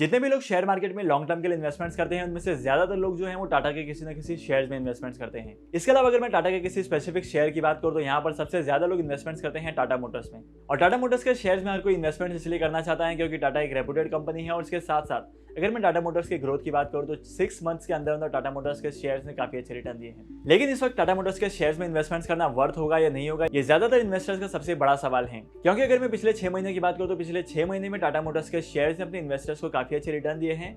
जितने भी लोग शेयर मार्केट में लॉन्ग टर्म के लिए इन्वेस्टमेंट्स करते हैं उनमें से ज्यादातर लोग जो हैं वो टाटा के किसी न किसी शेयर्स में इन्वेस्टमेंट्स करते हैं। इसके अलावा अगर मैं टाटा के किसी स्पेसिफिक शेयर की बात करूं तो यहाँ पर सबसे ज्यादा लोग इन्वेस्टमेंट्स करते हैं टाटा मोटर्स में। और टाटा मोटर्स के शेयर्स में हर कोई इन्वेस्टमेंट इसलिए करना चाहता है क्योंकि टाटा एक रेपुटेड कंपनी है और इसके साथ साथ अगर मैं टाटा मोटर्स की ग्रोथ की बात करूं तो 6 मंथ्स के अंदर अंदर टाटा मोटर्स के शेयर्स ने काफी अच्छे रिटर्न दिए हैं। लेकिन इस वक्त टाटा मोटर्स के शेयर्स में इन्वेस्टमेंट्स करना वर्थ होगा या नहीं होगा, ये ज्यादातर इन्वेस्टर्स का सबसे बड़ा सवाल है। क्योंकि अगर मैं पिछले 6 महीने की बात करूं तो पिछले 6 महीने में टाटा मोटर्स के शेयर्स ने अपने इन्वेस्टर्स को काफी अच्छे रिटर्न दिए हैं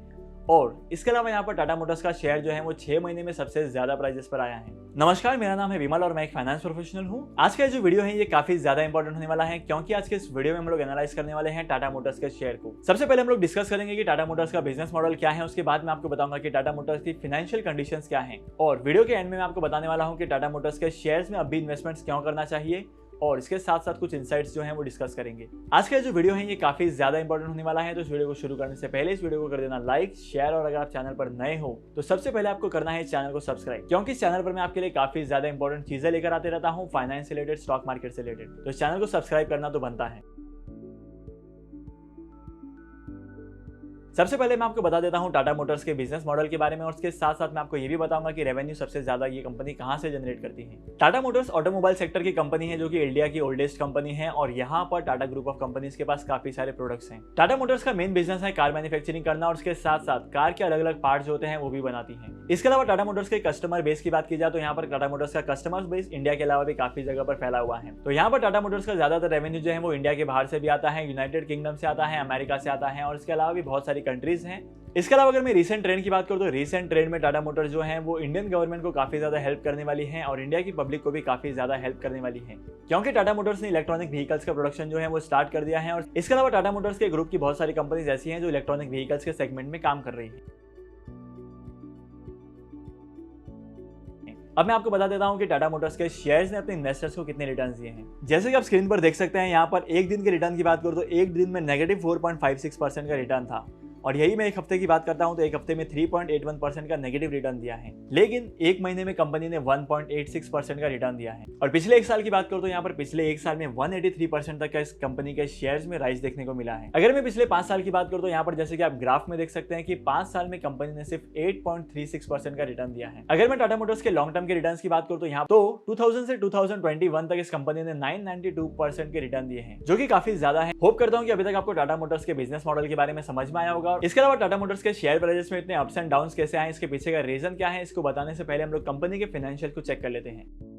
और इसके अलावा यहाँ पर टाटा मोटर्स का शेयर जो है वो 6 महीने में सबसे ज्यादा प्राइसेस पर आया है। नमस्कार, मेरा नाम है विमल और मैं एक फाइनेंस प्रोफेशनल हूँ। आज का जो वीडियो है ये काफी ज्यादा इंपॉर्टेंट होने वाला है क्योंकि आज के इस वीडियो में हम लोग एनालाइज करने वाले हैं टाटा मोटर्स के शेयर को। सबसे पहले हम लोग डिस्कस करेंगे कि टाटा मोटर्स का बिजनेस मॉडल क्या है, उसके बाद मैं आपको बताऊंगा कि टाटा मोटर्स की फाइनेंशियल कंडीशंस क्या है और वीडियो के एंड में मैं आपको बताने वाला हूँ कि टाटा मोटर्स के शेयर्स में अभी इन्वेस्टमेंट्स क्यों करना चाहिए और इसके साथ साथ कुछ इनसाइट्स जो हैं वो डिस्कस करेंगे। आज का जो वीडियो है ये काफी ज्यादा इंपॉर्टेंट होने वाला है, तो इस वीडियो को शुरू करने से पहले इस वीडियो को कर देना लाइक, शेयर और अगर आप चैनल पर नए हो तो सबसे पहले आपको करना है चैनल को सब्सक्राइब, क्योंकि इस चैनल पर मैं आपके लिए काफी ज्यादा इंपॉर्टेंट चीजें लेकर आते रहता हूँ फाइनेंस से रिलेटेड, स्टॉक मार्केट से रिलेटेड, तो इस चैनल को सब्सक्राइब करना तो बनता है। सबसे पहले मैं आपको बता देता हूं टाटा मोटर्स के बिजनेस मॉडल के बारे में और उसके साथ साथ मैं आपको ये भी बताऊंगा कि रेवेन्यू सबसे ज्यादा ये कंपनी कहां से जनरेट करती है। टाटा मोटर्स ऑटोमोबाइल सेक्टर की कंपनी है जो कि इंडिया की ओल्डेस्ट कंपनी है और यहाँ पर टाटा ग्रुप ऑफ कंपनीज के पास काफी सारे प्रोडक्ट्स हैं। टाटा मोटर्स का मेन बिजनेस है कार मैन्युफैक्चरिंग करना और उसके साथ साथ कार के अलग अलग पार्ट होते हैं वो भी बनाती है। इसके अलावा टाटा मोटर्स के कस्टमर बेस की बात की जाए तो यहाँ पर टाटा मोटर्स का कस्टमर बेस इंडिया के अलावा भी काफी जगह पर फैला हुआ है। तो यहाँ पर टाटा मोटर्स का ज्यादातर रेवेन्यू जो है वो इंडिया के बाहर से भी आता है, यूनाइटेड किंगडम से आता है, अमेरिका से आता है और इसके अलावा भी बहुत सारी कंट्रीज हैं। इसके अलावा अगर मैं रीसेंट ट्रेंड की बात करूं तो रीसेंट ट्रेंड में टाटा मोटर्स जो है वो इंडियन गवर्नमेंट को काफी ज्यादा हेल्प करने वाली है और इंडिया की पब्लिक को भी काफी ज्यादा हेल्प करने वाली है क्योंकि टाटा मोटर्स ने इलेक्ट्रॉनिक व्हीकल्स का प्रोडक्शन जो है वो स्टार्ट कर दिया है। और इसके अलावा टाटा मोटर्स के ग्रुप की बहुत सारी कंपनीज ऐसी हैं जो इलेक्ट्रॉनिक व्हीकल्स के सेगमेंट में काम कर रही है। अब मैं आपको बता देता हूं कि टाटा मोटर्स के शेयर्स ने अपने इन्वेस्टर्स को कितने रिटर्न्स दिए हैं। जैसे कि आप स्क्रीन पर देख सकते हैं यहाँ पर एक दिन के रिटर्न की बात करूं तो एक दिन में नेगेटिव 4.56% का रिटर्न था और यही मैं एक हफ्ते की बात करता हूं तो एक हफ्ते में 3.81% का नेगेटिव रिटर्न दिया है। लेकिन एक महीने में कंपनी ने 1.86% का रिटर्न दिया है और पिछले एक साल की बात करूं तो यहाँ पर पिछले एक साल में 183% तक का इस कंपनी के शेयर्स में राइज देखने को मिला है। अगर मैं पिछले 5 साल की बात करूं तो यहाँ पर जैसे कि आप ग्राफ में देख सकते हैं कि 5 साल में कंपनी ने सिर्फ 8.36% का रिटर्न दिया है। अगर मैं टाटा मोटर्स के लॉन्ग टर्म के रिटर्न की बात करूं तो यहाँ तो 2000 से 2021 तक इस कंपनी ने 992% के रिटर्न दिए हैं जो कि काफी ज्यादा है। होप करता हूं कि अभी तक आपको टाटा मोटर्स के बिजनेस मॉडल के बारे में समझ में आया होगा। इसके अलावा टाटा मोटर्स के शेयर प्राइसेस में इतने अप्स एंड डाउन्स कैसे आए, इसके पीछे का रीजन क्या है, इसको बताने से पहले हम लोग कंपनी के फाइनेंशियल को चेक कर लेते हैं।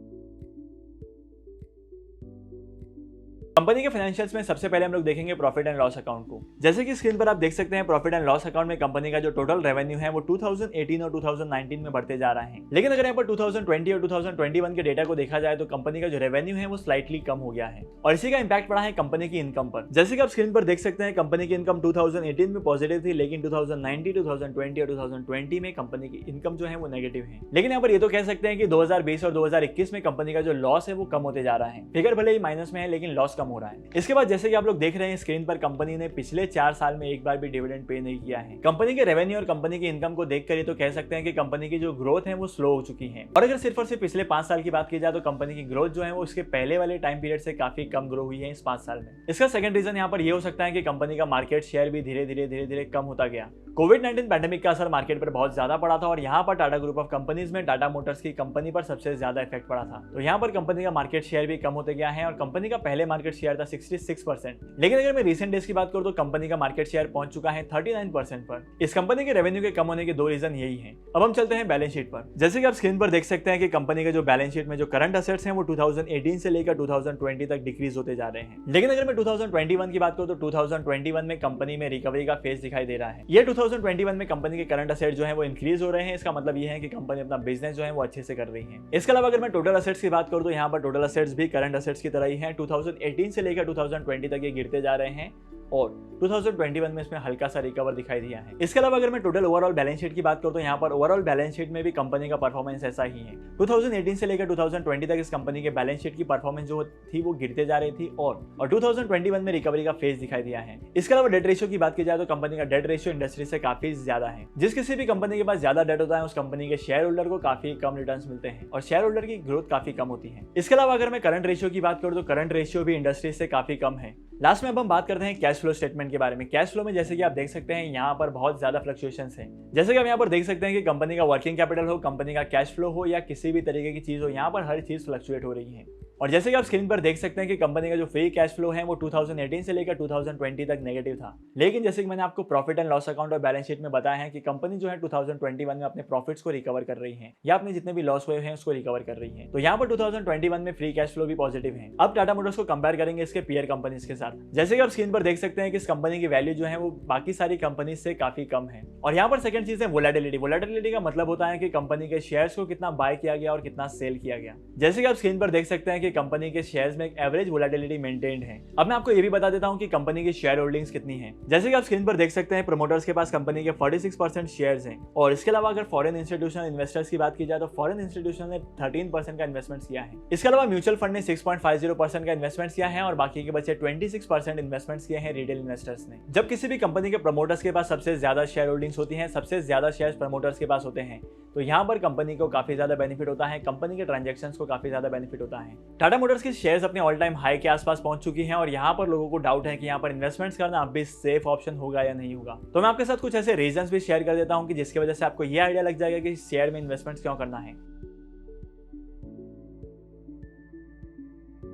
कंपनी के फाइनेंशियल्स में सबसे पहले हम लोग देखेंगे प्रॉफिट एंड लॉस अकाउंट को। जैसे कि स्क्रीन पर आप देख सकते हैं प्रॉफिट एंड लॉस अकाउंट में कंपनी का जो टोटल रेवेन्यू है वो 2018 और 2019 में बढ़ते जा रहा है। लेकिन अगर यहाँ पर 2020 और 2021 के डेटा को देखा जाए तो कंपनी का जो रेवेन्यू है वो स्लाइटली कम हो गया है और इसी का इंपैक्ट पड़ा है कंपनी की इनकम पर। जैसे कि आप स्क्रीन पर देख सकते हैं कंपनी की इनकम 2018 में पॉजिटिव थी लेकिन 2019, 2020 और 2020 में कंपनी की इनकम जो है वो नेगेटिव है। लेकिन यहाँ पर ये तो कह सकते हैं कि 2020 और 2021 में कंपनी का जो लॉस है वो कम होते जा रहा है। फिगर भले ही माइनस में है लेकिन लॉस कम हो रहा है। इसके बाद जैसे कि आप लोग देख रहे हैं स्क्रीन पर कंपनी ने पिछले 4 साल में एक बार भी डिविडेंड पे नहीं किया है। कंपनी के रेवेन्यू और कंपनी की इनकम को देख कर तो कह सकते हैं कि कंपनी की जो ग्रोथ है वो स्लो हो चुकी है। और अगर सिर्फ और सिर्फ पिछले 5 साल की बात की जाए तो कंपनी की ग्रोथ जो है वो उसके पहले वाले टाइम पीरियड से काफी कम ग्रो हुई है इस 5 साल में। इसका सेकंड रीजन यहाँ पर ये हो सकता है कि कंपनी का मार्केट शेयर भी धीरे धीरे कम होता गया। कोविड-19 पैंडेमिक का असर मार्केट पर बहुत ज्यादा पड़ा था और यहाँ पर टाटा ग्रुप ऑफ कंपनीज में टाटा मोटर्स की कंपनी पर सबसे ज्यादा इफेक्ट पड़ा था। तो यहाँ पर कंपनी का मार्केट शेयर भी कम होते गया है और कंपनी का पहले मार्केट शेयर था 66%। लेकिन अगर मैं रिसेंट डेज की बात करूं तो कंपनी का मार्केट शेयर पहुंच चुका है 39% पर। इस कंपनी के रेवेन्यू के कम होने के 2 रीजन यही हैं। अब हम चलते हैं बैलेंस शीट पर। जैसे कि आप स्क्रीन पर देख सकते हैं कि कंपनी के जो बैलेंस शीट में जो करंट असेट्स हैं वो 2018 से लेकर 2020 तक डिक्रीज होते जा रहे हैं। लेकिन अगर मैं 2021 की बात करूं तो 2021 में कंपनी में रिकवरी का फेज दिखाई दे रहा है। ये 2021 में कंपनी के करंट असेट जो है वो इंक्रीज हो रहे हैं। इसका मतलब ये है कि कंपनी अपना बिजनेस जो है वो अच्छे से कर रही है। इसके अलावा अगर मैं टोटल असेट्स की बात करूं तो यहाँ पर टोटल असेट्स भी करंट असेट्स की तरह ही है। 2018 से लेकर 2020 तक ये गिरते जा रहे हैं और 2021 में इसमें हल्का सा रिकवर दिखाई दिया है। इसके अलावा अगर मैं टोटल ओवरऑल बैलेंस शीट की बात करूं तो यहाँ पर ओवरऑल बैलेंस शीट में भी कंपनी का परफॉर्मेंस ऐसा ही है। 2018 से लेकर 2020 तक इस कंपनी के बैलेंस शीट की परफॉर्मेंस जो थी वो गिरते जा रही थी और 2021 में रिकवरी का फेज दिखाई दिया है। इसके अलावा डेट रेशियो की बात की जाए तो कंपनी का डेट रेशियो इंडस्ट्री से काफी ज्यादा है। जिस किसी भी कंपनी के पास ज्यादा डेट होता है उस कंपनी के शेयर होल्डर को काफी कम रिटर्न्स मिलते हैं और शेयर होल्डर की ग्रोथ काफी कम होती है। इसके अलावा अगर मैं करंट रेशियो की बात करूं तो करंट रेशियो भी इंडस्ट्री से काफी कम है। लास्ट में अब हम बात करते हैं कैश फ्लो स्टेटमेंट के बारे में। कैश फ्लो में जैसे कि आप देख सकते हैं यहाँ पर बहुत ज्यादा फ्लक्चुएशंस हैं। जैसे कि आप यहाँ पर देख सकते हैं कि कंपनी का वर्किंग कैपिटल हो, कंपनी का कैश फ्लो हो या किसी भी तरीके की चीज हो, यहाँ पर हर चीज फ्लक्चुएट हो रही है। और जैसे कि आप स्क्रीन पर देख सकते हैं कि कंपनी का जो फ्री कैश फ्लो है वो 2018 से लेकर 2020 तक नेगेटिव था। लेकिन जैसे कि मैंने आपको प्रॉफिट एंड लॉस अकाउंट और बैलेंस शीट में बताया है कि कंपनी जो है 2021 में अपने प्रॉफिट्स को रिकवर कर रही है या अपने जितने भी लॉस हुए हैं उसको रिकवर कर रही है। तो यहाँ पर 2021 में फ्री कैश फ्लो भी पॉजिटिव है। अब टाटा मोटर्स को कंपेयर करेंगे इसके पीयर कंपनीज के साथ। जैसे कि आप स्क्रीन पर देख सकते हैं कि इस कंपनी की वैल्यू जो है वो बाकी सारी कंपनी से काफी कम है। और यहाँ पर सेकंड चीज है वोलेटिलिटी। वोलेटिलिटी का मतलब होता है कि कंपनी के शेयर्स को कितना बाय किया गया और कितना सेल किया गया। जैसे कि आप स्क्रीन पर देख सकते हैं कि कंपनी के शेयर्स में एक एवरेज वोलेटिलिटी मेंटेन्ड है। अब मैं आपको ये भी बता देता हूं कि कंपनी की शेयर होल्डिंग्स कितनी है। जैसे कि आप स्क्रीन पर देख सकते हैं प्रमोटर्स के पास कंपनी के 46% शेयर्स हैं। और इसके अलावा अगर फॉरेन इंस्टीट्यूशनल इन्वेस्टर्स की बात की जाए तो फॉरेन इंस्टीट्यूशन ने 13% का इन्वेस्टमेंट किया है। इसके अलावा म्यूचुअल फंड ने 6.50% का इन्वेस्टमेंट किया है और बाकी के बचे 26% इन्वेस्टमेंट किए हैं रिटेल इन्वेस्टर्स ने। जब किसी भी कंपनी के प्रमोटर्स के पास सबसे ज्यादा शेयर होल्डिंग्स होती है, सबसे ज्यादा शेयर प्रमोटर्स के पास होते हैं, तो यहाँ पर कंपनी को काफी ज्यादा बेनिफिट होता है, कंपनी के ट्रांजैक्शंस को काफी ज्यादा बेनिफिट होता है। टाटा मोटर्स की शेयर्स अपने ऑल टाइम हाई के आसपास पहुंच चुकी हैं और यहाँ पर लोगों को डाउट है कि यहाँ पर इन्वेस्टमेंट्स करना अब भी सेफ ऑप्शन होगा या नहीं होगा। तो मैं आपके साथ कुछ ऐसे रीजंस भी शेयर कर देता हूँ कि जिसकी वजह से आपको ये आइडिया लग जाएगा कि शेयर में इन्वेस्टमेंट्स क्यों करना है।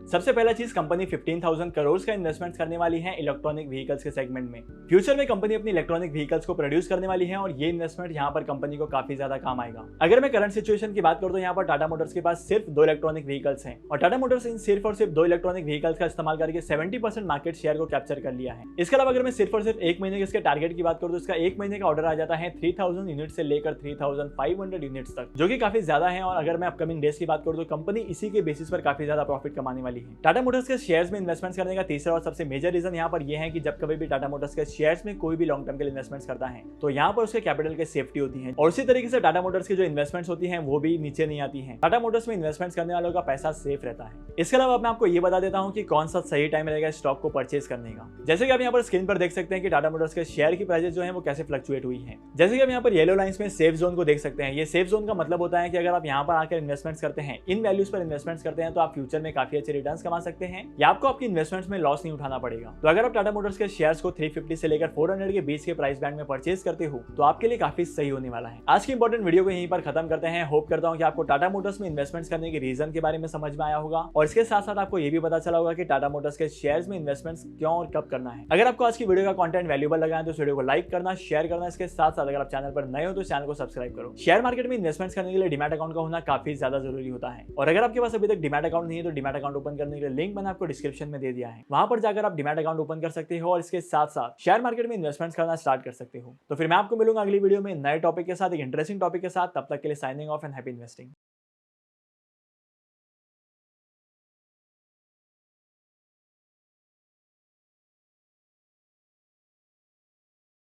सबसे पहला चीज, कंपनी 15,000 करोड़ का इन्वेस्टमेंट करने वाली है इलेक्ट्रॉनिक व्हीकल्स के सेगमेंट में। फ्यूचर में कंपनी अपनी इलेक्ट्रॉनिक व्हीकल्स को प्रोड्यूस करने वाली है और ये इन्वेस्टमेंट यहाँ पर कंपनी को काफी ज्यादा काम आएगा। अगर मैं करंट सिचुएशन की बात करूँ तो यहाँ पर टाटा मोटर्स के पास सिर्फ 2 इलेक्ट्रॉनिक व्हीकल्स हैं और टाटा मोटर्स इन सिर्फ और सिर्फ 2 इलेक्ट्रॉनिक व्हीकल्स का इस्तेमाल करके 70% मार्केट शेयर को कैप्चर कर लिया है। इसके अलावा अगर मैं सिर्फ और सिर्फ एक महीने के इसके टारगेट की बात करूँ तो इसका एक महीने का ऑर्डर आ जाता है 3000 यूनिट से लेकर 3500 यूनिट्स तक, जो कि काफी ज्यादा है। और अगर मैं अपकमिंग डेज की बात करूँ तो कंपनी इसी के बेसिस पर काफी ज्यादा प्रॉफिट कमाने वाली है। टाटा मोटर्स के शेयर्स में इन्वेस्टमेंट्स करने का तीसरा और सबसे मेजर रीजन यहाँ पर यह है कि जब कभी भी टाटा मोटर्स के शेयर्स में कोई भी लॉन्ग टर्म के लिए इन्वेस्टमेंट्स करता है तो यहाँ पर उसके कैपिटल की सेफ्टी होती है और इसी तरीके से टाटा मोटर्स की जो इन्वेस्टमेंट्स होती हैं वो भी नीचे नहीं आती हैं। टाटा मोटर्स में इन्वेस्टमेंट्स करने वालों का पैसा सेफ रहता है। इसके अलावा मैं आपको ये बता देता हूँ कि कौन सा सही टाइम रहेगा स्टॉक को परचेज करने का। जैसे कि आप यहाँ पर स्क्रीन पर देख सकते हैं कि टाटा मोटर्स के शेयर की प्राइसेस जो है वो कैसे फ्लक्चुएट हुई है। जैसे कि आप यहाँ पर येलो लाइंस में सेफ जोन को देख सकते हैं। ये सेफ जोन का मतलब होता है कि अगर आप यहाँ पर आकर इन्वेस्टमेंट्स करते हैं, इन वैल्यूज पर इन्वेस्टमेंट्स करते हैं तो आप फ्यूचर में काफी अच्छे रिटर्न्स कमा सकते हैं या आपको आपकी इन्वेस्टमेंट्स में लॉस नहीं उठाना पड़ेगा। तो अगर आप टाटा मोटर्स के शेयर्स को 350 से लेकर 400 के बीच के प्राइस बैंड में परचेज करते हो तो आपके लिए काफी सही होने वाला है। आज की इंपॉर्टेंट वीडियो को यहीं पर खत्म करते हैं। होप करता हूं कि आपको टाटा मोटर्स में इन्वेस्टमेंट्स करने के रीजन के बारे में समझ में आया होगा और इसके साथ साथ आपको ये भी पता चला होगा कि टाटा मोटर्स के शेयर्स में इन्वेस्टमेंट्स क्यों और कब करना है। अगर आपको आज की वीडियो का कंटेंट वैल्यूएबल लगा है तो इस वीडियो को लाइक करना, शेयर करना। इसके साथ साथ अगर आप चैनल पर नए हो तो चैनल को सब्सक्राइब करो। शेयर मार्केट में इन्वेस्टमेंट्स करने के लिए डीमैट अकाउंट का होना काफी ज्यादा जरूरी होता है और अगर आपके पास अभी तक डीमैट अकाउंट नहीं है तो डीमैट अकाउंट ओपन करने के लिए लिंक मैंने आपको डिस्क्रिप्शन में दे दिया है। वहां पर जाकर आप डीमैट अकाउंट ओपन कर सकते हो और इसके साथ साथ शेयर मार्केट में इन्वेस्टमेंट्स करना स्टार्ट कर सकते हो। तो फिर मैं आपको मिलूंगा अगली वीडियो में नए टॉपिक के साथ, एक इंटरेस्टिंग टॉपिक के साथ। तब तक के लिए signing off and happy investing.